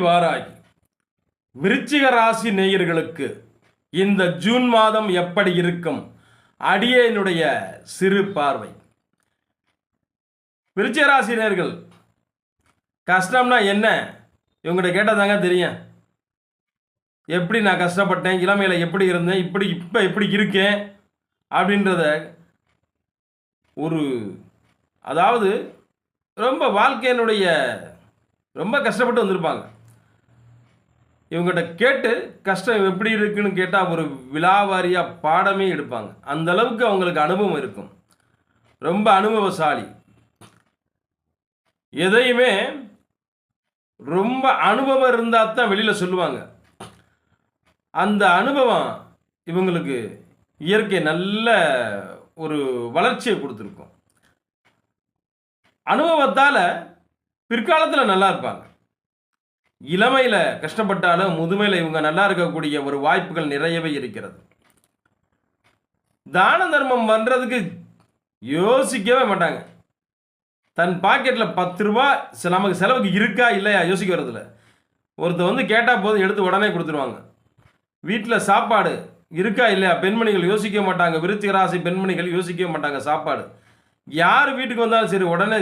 வாராகி. விருச்சிக ராசி நேயர்களுக்கு இந்த ஜூன் மாதம் எப்படி இருக்கும்? அடியேனுடைய சிறு பார்வை. விருச்சிக ராசி நேயர்கள், கஷ்டம்னா என்ன இவங்ககிட்ட கேட்டால் தாங்க தெரியும். எப்படி நான் கஷ்டப்பட்டேன், இளமையில் எப்படி இருந்தேன், இப்போ எப்படி இருக்கேன் அப்படின்றத அதாவது ரொம்ப வாழ்க்கையினுடைய ரொம்ப கஷ்டப்பட்டு வந்திருப்பாங்க. இவங்ககிட்ட கேட்டு கஷ்டம் எப்படி இருக்குன்னு கேட்டால் ஒரு விலாவாரியாக பாடமே எடுப்பாங்க. அந்த அளவுக்கு அவங்களுக்கு அனுபவம் இருக்கும். ரொம்ப அனுபவசாலி. எதையுமே ரொம்ப அனுபவம் இருந்தால் தான் வெளியில் சொல்லுவாங்க. அந்த அனுபவம் இவங்களுக்கு இயற்கை நல்ல ஒரு வளர்ச்சியை கொடுத்துருக்கும். அனுபவத்தால் பிற்காலத்தில் நல்லா இருப்பாங்க. இளமையில் கஷ்டப்பட்டாலும் முதுமையில் இவங்க நல்லா இருக்கக்கூடிய ஒரு வாய்ப்புகள் நிறையவே இருக்கிறது. தான தர்மம் பண்ணுறதுக்கு யோசிக்கவே மாட்டாங்க. தன் பாக்கெட்டில் 10 ரூபா நமக்கு செலவுக்கு இருக்கா இல்லையா யோசிக்க வரதில்ல. ஒருத்தர் கேட்டால் போதும் எடுத்து உடனே கொடுத்துருவாங்க. வீட்டில் சாப்பாடு இருக்கா இல்லையா பெண்மணிகள் யோசிக்க மாட்டாங்க. விருச்சிக ராசி பெண்மணிகள் யோசிக்கவே மாட்டாங்க. சாப்பாடு யார் வீட்டுக்கு வந்தாலும் சரி உடனே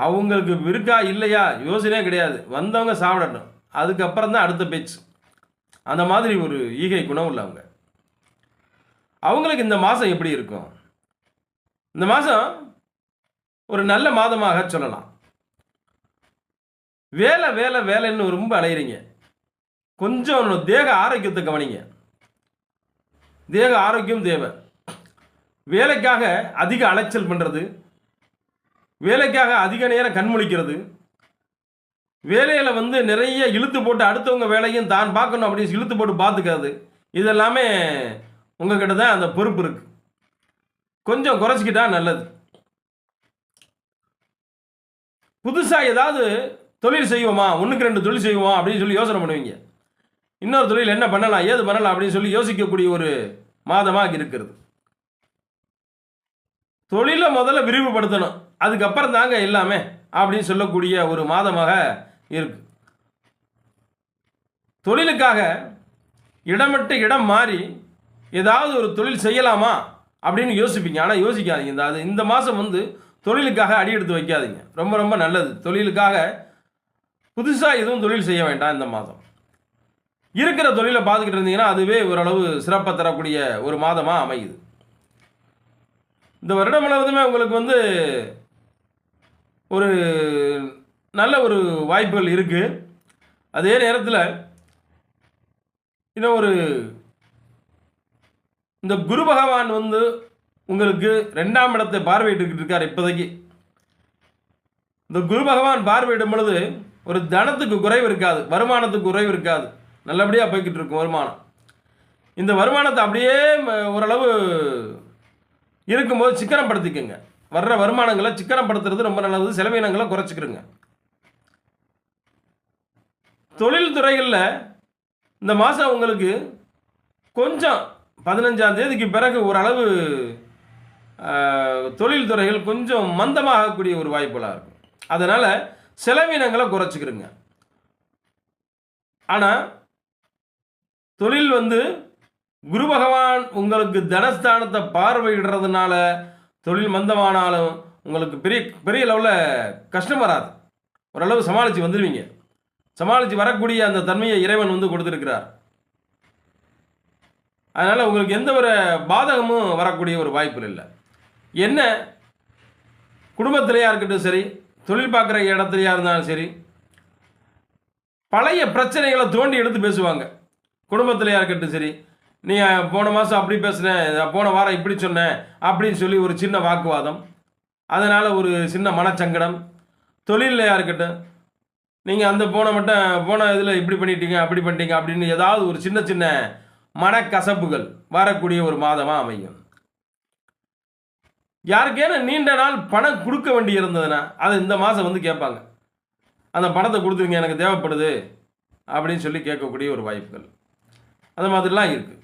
அவங்களுக்கு இருக்கா இல்லையா யோசனையே கிடையாது. வந்தவங்க சாப்பிடட்டும், அதுக்கப்புறம் தான் அடுத்த பேச்சு. அந்த மாதிரி ஒரு ஈகை குணம் உள்ளவங்க. அவங்களுக்கு இந்த மாதம் எப்படி இருக்கும்? இந்த மாதம் ஒரு நல்ல மாதமாக சொல்லலாம். வேலை வேலை வேலைன்னு ரொம்ப அலையிறீங்க. கொஞ்சம் தேக ஆரோக்கியத்தை கவனிங்க. தேக ஆரோக்கியம் தேவை. வேலைக்காக அதிக அலைச்சல் பண்ணுறது, வேலைக்காக அதிக நேரம் கண்முழிக்கிறது, வேலையில் நிறைய இழுத்து போட்டு அடுத்தவங்க வேலையும் தான் பார்க்கணும் அப்படின்னு இழுத்து போட்டு பார்த்துக்கிறது, இதெல்லாமே உங்ககிட்ட தான் அந்த பொறுப்பு இருக்குது. கொஞ்சம் குறைச்சிக்கிட்டா நல்லது. புதுசாக ஏதாவது தொழில் செய்வோமா, 1க்கு 2 தொழில் செய்வோமா அப்படின்னு சொல்லி யோசனை பண்ணுவீங்க. இன்னொரு தொழில் என்ன பண்ணலாம், ஏது பண்ணலாம் அப்படின்னு சொல்லி யோசிக்கக்கூடிய ஒரு மாதமாக இருக்கிறது. தொழிலை முதல்ல விரிவுபடுத்தணும், அதுக்கப்புறம் தாங்க எல்லாமே அப்படின்னு சொல்லக்கூடிய ஒரு மாதமாக இருக்கு. தொழிலுக்காக இடமட்டு இடம் மாறி ஏதாவது ஒரு தொழில் செய்யலாமா அப்படின்னு யோசிப்பீங்க. ஆனால் யோசிக்காதீங்க. இந்த மாதம் தொழிலுக்காக அடி எடுத்து வைக்காதீங்க. ரொம்ப ரொம்ப நல்லது. தொழிலுக்காக புதுசாக எதுவும் தொழில் செய்ய வேண்டாம். இந்த மாதம் இருக்கிற தொழிலை பார்த்துக்கிட்டு இருந்தீங்கன்னா அதுவே ஓரளவு சிறப்பாக தரக்கூடிய ஒரு மாதமாக அமையுது. இந்த வருடம் முழுவதுமே உங்களுக்கு ஒரு நல்ல ஒரு வாய்ப்புகள் இருக்குது. அதே நேரத்தில் இன்னும் இந்த குரு பகவான் உங்களுக்கு 2ஆம் இடத்தை பார்வையிட்டு இருக்கார். இப்போதைக்கு இந்த குரு பகவான் பார்வையிடும் பொழுது ஒரு தனத்துக்கு குறைவு இருக்காது, வருமானத்துக்கு குறைவு இருக்காது, நல்லபடியாக போய்கிட்டு இருக்கும் வருமானம். இந்த வருமானத்தை அப்படியே ஓரளவு இருக்கும்போது சிக்கனப்படுத்திக்கங்க. வர்ற வருமானங்களை சிக்கனப்படுத்துறது ரொம்ப நல்லது. செலவினங்களை குறைச்சிக்கிறங்க. தொழில் துறைகளில் இந்த மாதம் உங்களுக்கு கொஞ்சம் 15ஆம் தேதிக்கு பிறகு ஓரளவு தொழில் துறைகள் கொஞ்சம் மந்தமாகக்கூடிய ஒரு வாய்ப்புகளாக இருக்கும். அதனால் செலவினங்களை குறைச்சிக்கிறங்க. ஆனால் தொழில் குரு பகவான் உங்களுக்கு தனஸ்தானத்தை பார்வையிடுறதுனால தொழில் மந்தமானாலும் உங்களுக்கு பெரிய பெரிய லெவலில் கஷ்டம் வராது. ஓரளவு சமாளித்து வந்துடுவீங்க. சமாளித்து வரக்கூடிய அந்த தன்மையை இறைவன் கொடுத்துருக்கிறார். அதனால் உங்களுக்கு எந்த ஒரு பாதகமும் வரக்கூடிய ஒரு வாய்ப்பு இல்லை. என்ன குடும்பத்திலையாக இருக்கட்டும் சரி, தொழில் பார்க்குற இடத்துலையா இருந்தாலும் சரி, பழைய பிரச்சனைகளை தோண்டி எடுத்து பேசுவாங்க. குடும்பத்திலையாக இருக்கட்டும் சரி, நீ போன மாதம் அப்படி பேசுனேன், போன வாரம் இப்படி சொன்னேன் அப்படின்னு சொல்லி ஒரு சின்ன வாக்குவாதம், அதனால் ஒரு சின்ன மனச்சங்கடம். தொழிலையாக இருக்கட்டும், நீங்கள் அந்த போன இதில் இப்படி பண்ணிட்டீங்க அப்படி பண்ணிட்டீங்க அப்படின்னு ஏதாவது ஒரு சின்ன சின்ன மனக்கசப்புகள் வரக்கூடிய ஒரு மாதமாக அமையும். யாருக்கேன நீண்ட நாள் பணம் கொடுக்க வேண்டி இருந்ததுன்னா அதை இந்த மாதம் கேட்பாங்க. அந்த பணத்தை கொடுத்துருங்க, எனக்கு தேவைப்படுது அப்படின்னு சொல்லி கேட்கக்கூடிய ஒரு வாய்ப்புகள் அந்த மாதிரிலாம் இருக்குது.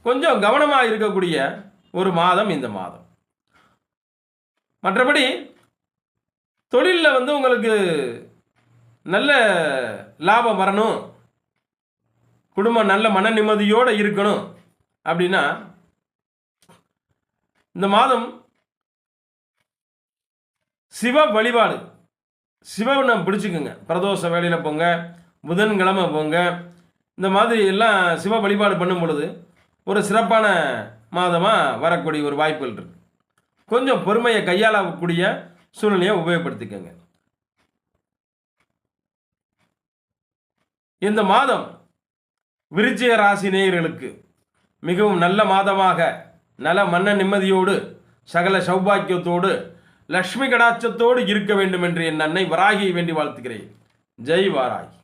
கொஞ்சம் கவனமாக இருக்கக்கூடிய ஒரு மாதம் இந்த மாதம். மற்றபடி தொழிலில் உங்களுக்கு நல்ல லாபம் வரணும், குடும்பம் நல்ல மன நிம்மதியோடு இருக்கணும் அப்படின்னா இந்த மாதம் சிவ வழிபாடு, சிவனை பிடிச்சிக்குங்க. பிரதோஷ வேளையில் போங்க, புதன்கிழமை போங்க. இந்த மாதிரி எல்லாம் சிவ வழிபாடு பண்ணும் பொழுது ஒரு சிறப்பான மாதமாக வரக்கூடிய ஒரு வாய்ப்புகள் இருக்குது. கொஞ்சம் பொறுமையை கையாளக்கூடிய சூழ்நிலையை உபயோகப்படுத்திக்கங்க. இந்த மாதம் விருச்சிக ராசி நேயர்களுக்கு மிகவும் நல்ல மாதமாக நல மன்ன நிம்மதியோடு சகல சௌபாக்கியத்தோடு லக்ஷ்மி கடாட்சத்தோடு இருக்க வேண்டும் என்று என் அன்னை வராகியை வேண்டி வாழ்த்துகிறேன். ஜெய் வாராகி.